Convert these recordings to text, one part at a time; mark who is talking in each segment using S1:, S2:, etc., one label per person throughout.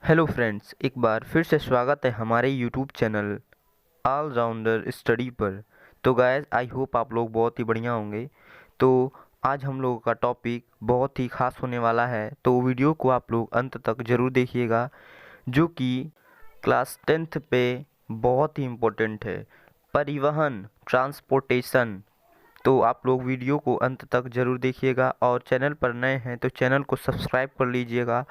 S1: Hello friends, एक बार फिर से स्वागत है हमारे YouTube channel all rounder study पर। तो गाइस, आई होप आप लोग बहुत ही बढ़िया होंगे। तो आज हम लोगों का टॉपिक बहुत ही खास होने वाला है, तो वीडियो को आप लोग अंत तक ज़रूर देखिएगा, जो कि क्लास 10th पे बहुत ही इम्पोर्टेंट है। परिवहन, ट्रांसपोर्टेशन। तो आप लोग वीडियो को अंत तक ज़रूर देखिएगा, और चैनल पर नए हैं तो चैनल को सब्सक्राइब कर लीजिएगा।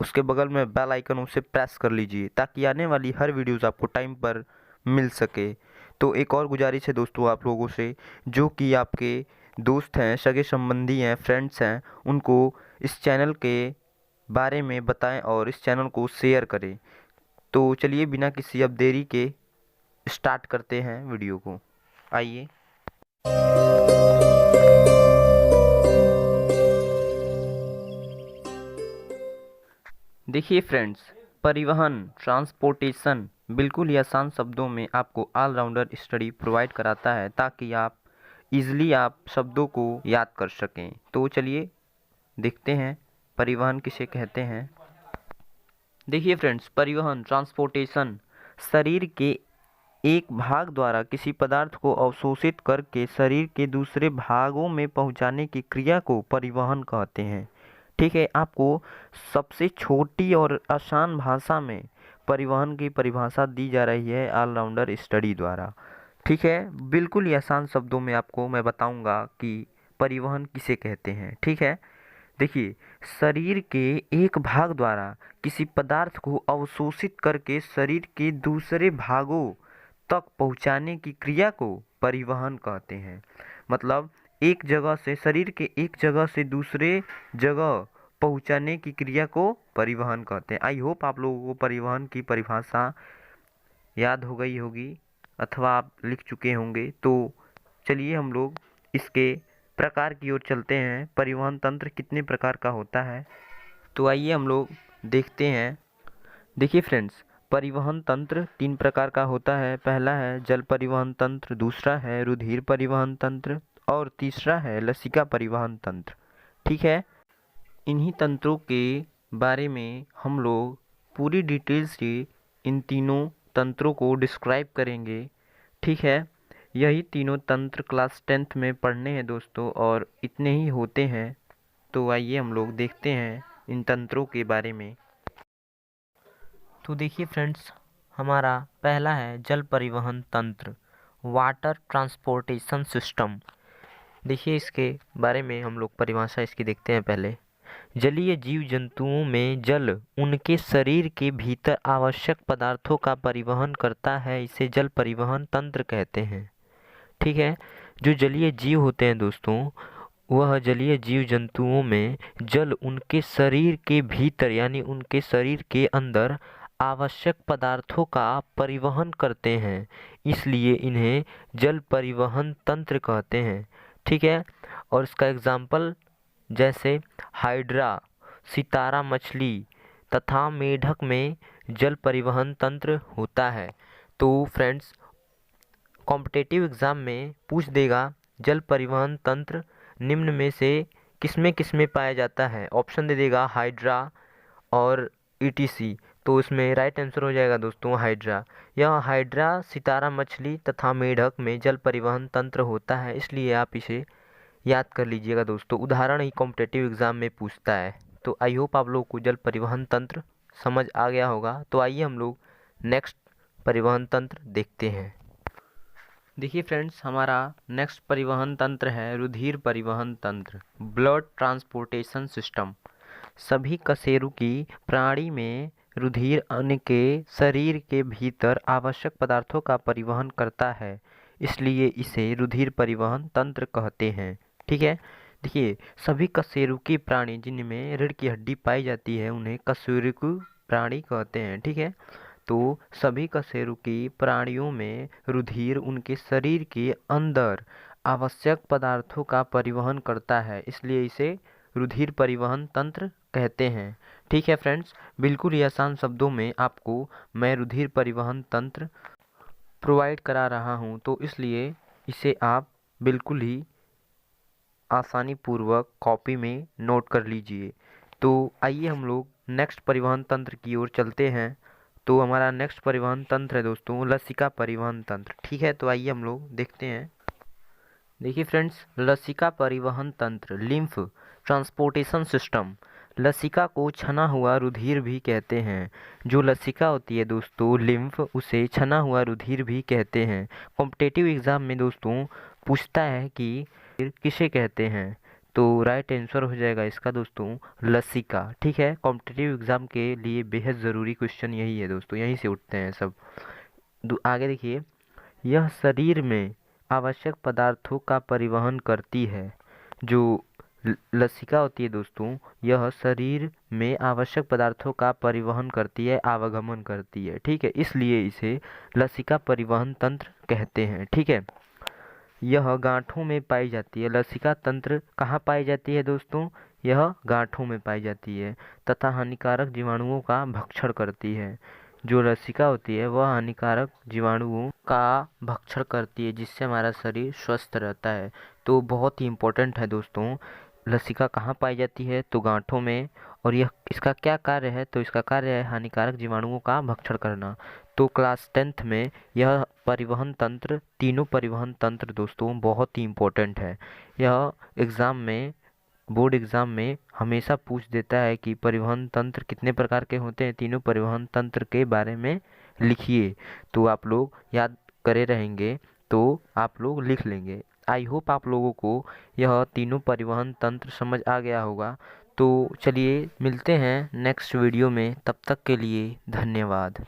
S1: उसके बगल में बेल आइकन उसे प्रेस कर लीजिए, ताकि आने वाली हर वीडियोस आपको टाइम पर मिल सके। तो एक और गुजारिश है दोस्तों आप लोगों से, जो कि आपके दोस्त हैं, सगे संबंधी हैं, फ्रेंड्स हैं, उनको इस चैनल के बारे में बताएं और इस चैनल को शेयर करें। तो चलिए, बिना किसी अब देरी के स्टार्ट करते हैं वीडियो को। आइए। देखिए फ्रेंड्स, परिवहन, ट्रांसपोर्टेशन बिल्कुल ही आसान शब्दों में आपको ऑलराउंडर स्टडी प्रोवाइड कराता है, ताकि आप इजीली आप शब्दों को याद कर सकें। तो चलिए देखते हैं परिवहन किसे कहते हैं। देखिए फ्रेंड्स, परिवहन, ट्रांसपोर्टेशन शरीर के एक भाग द्वारा किसी पदार्थ को अवशोषित करके शरीर के दूसरे भागों में पहुंचाने की क्रिया को परिवहन कहते हैं। ठीक है, आपको सबसे छोटी और आसान भाषा में परिवहन की परिभाषा दी जा रही है ऑलराउंडर स्टडी द्वारा। ठीक है, बिल्कुल ही आसान शब्दों में आपको मैं बताऊंगा कि परिवहन किसे कहते हैं। ठीक है, देखिए, शरीर के एक भाग द्वारा किसी पदार्थ को अवशोषित करके शरीर के दूसरे भागों तक पहुंचाने की क्रिया को परिवहन कहते हैं। मतलब एक जगह से, शरीर के एक जगह से दूसरे जगह पहुंचाने की क्रिया को परिवहन कहते हैं। आई होप आप लोगों को परिवहन की परिभाषा याद हो गई होगी, अथवा आप लिख चुके होंगे। तो चलिए हम लोग इसके प्रकार की ओर चलते हैं। परिवहन तंत्र कितने प्रकार का होता है, तो आइए हम लोग देखते हैं। देखिए फ्रेंड्स, परिवहन तंत्र 3 प्रकार का होता है। पहला है जल परिवहन तंत्र, दूसरा है रुधिर परिवहन तंत्र, और तीसरा है लसिका परिवहन तंत्र। ठीक है, इन्हीं तंत्रों के बारे में हम लोग पूरी डिटेल से इन तीनों तंत्रों को डिस्क्राइब करेंगे। ठीक है, यही तीनों तंत्र क्लास 10th में पढ़ने हैं दोस्तों, और इतने ही होते हैं। तो आइए हम लोग देखते हैं इन तंत्रों के बारे में। तो देखिए फ्रेंड्स, हमारा पहला है जल परिवहन तंत्र, वाटर ट्रांसपोर्टेशन सिस्टम। देखिए, इसके बारे में हम लोग परिभाषा इसकी देखते हैं पहले। जलीय जीव जंतुओं में जल उनके शरीर के भीतर आवश्यक पदार्थों का परिवहन करता है, इसे जल परिवहन तंत्र कहते हैं। ठीक है, जो जलीय जीव होते हैं दोस्तों, वह जलीय जीव जंतुओं में जल उनके शरीर के भीतर यानी उनके शरीर के अंदर आवश्यक पदार्थों का परिवहन करते हैं, इसलिए इन्हें जल परिवहन तंत्र कहते हैं। ठीक है, और इसका एग्जाम्पल जैसे हाइड्रा, सितारा मछली तथा मेढक में जल परिवहन तंत्र होता है। तो फ्रेंड्स, कॉम्पिटिटिव एग्ज़ाम में पूछ देगा जल परिवहन तंत्र निम्न में से किसमें पाया जाता है। ऑप्शन दे देगा हाइड्रा और ईटीसी। तो इसमें राइट आंसर हो जाएगा दोस्तों हाइड्रा। यह हाइड्रा सितारा मछली तथा मेढक में जल परिवहन तंत्र होता है, इसलिए आप इसे याद कर लीजिएगा दोस्तों। उदाहरण ही कॉम्पिटिटिव एग्ज़ाम में पूछता है। तो आई होप आप लोगों को जल परिवहन तंत्र समझ आ गया होगा। तो आइए हम लोग नेक्स्ट परिवहन तंत्र देखते हैं। देखिए फ्रेंड्स, हमारा नेक्स्ट परिवहन तंत्र है रुधिर परिवहन तंत्र, ब्लड ट्रांसपोर्टेशन सिस्टम। सभी कशेरुकी प्राणी में रुधिर उनके शरीर के भीतर आवश्यक पदार्थों का परिवहन करता है, इसलिए इसे रुधिर परिवहन तंत्र कहते हैं। ठीक है, देखिए, सभी कशेरुकी प्राणी जिनमें रीढ़ की हड्डी पाई जाती है उन्हें कशेरुकी प्राणी कहते हैं। ठीक है, तो सभी कशेरुकी प्राणियों में रुधिर उनके शरीर के अंदर आवश्यक पदार्थों का परिवहन करता है, इसलिए इसे रुधिर परिवहन तंत्र कहते हैं। ठीक है फ्रेंड्स, बिल्कुल ही आसान शब्दों में आपको मैं रुधिर परिवहन तंत्र प्रोवाइड करा रहा हूँ, तो इसलिए इसे आप बिल्कुल ही आसानी पूर्वक कॉपी में नोट कर लीजिए। तो आइए हम लोग नेक्स्ट परिवहन तंत्र की ओर चलते हैं। तो हमारा नेक्स्ट परिवहन तंत्र है दोस्तों लसिका परिवहन तंत्र। ठीक है, तो आइए हम लोग देखते हैं। देखिए फ्रेंड्स, लसिका परिवहन तंत्र लिम्फ ट्रांसपोर्टेशन सिस्टम। लसिका को छना हुआ रुधिर भी कहते हैं। जो लसिका होती है दोस्तों लिम्फ, उसे छना हुआ रुधिर भी कहते हैं। कॉम्पिटिटिव एग्जाम में दोस्तों पूछता है कि किसे कहते हैं, तो राइट आंसर हो जाएगा इसका दोस्तों लसिका। ठीक है, कॉम्पिटिटिव एग्जाम के लिए बेहद ज़रूरी क्वेश्चन यही है दोस्तों, यहीं से उठते हैं सब। आगे देखिए, यह शरीर में आवश्यक पदार्थों का परिवहन करती है। जो लसिका होती है दोस्तों, यह शरीर में आवश्यक पदार्थों का परिवहन करती है, आवागमन करती है। ठीक है, इसलिए इसे लसिका परिवहन तंत्र कहते हैं। ठीक है, यह गांठों में पाई जाती है। लसिका तंत्र कहाँ पाई जाती है दोस्तों? यह गांठों में पाई जाती है तथा हानिकारक जीवाणुओं का भक्षण करती है। जो लसिका होती है वह हानिकारक जीवाणुओं का भक्षण करती है, जिससे हमारा शरीर स्वस्थ रहता है। तो बहुत ही इम्पोर्टेंट है दोस्तों, लसिका कहाँ पाई जाती है? तो गांठों में। और यह इसका क्या कार्य है? तो इसका कार्य है हानिकारक जीवाणुओं का भक्षण करना। तो क्लास 10th में यह परिवहन तंत्र, तीनों परिवहन तंत्र दोस्तों बहुत ही इम्पोर्टेंट है। यह एग्ज़ाम में, बोर्ड एग्ज़ाम में हमेशा पूछ देता है कि परिवहन तंत्र कितने प्रकार के होते हैं, तीनों परिवहन तंत्र के बारे में लिखिए। तो आप लोग याद करे रहेंगे तो आप लोग लिख लेंगे। आई होप आप लोगों को यह तीनों परिवहन तंत्र समझ आ गया होगा। तो चलिए मिलते हैं नेक्स्ट वीडियो में, तब तक के लिए धन्यवाद।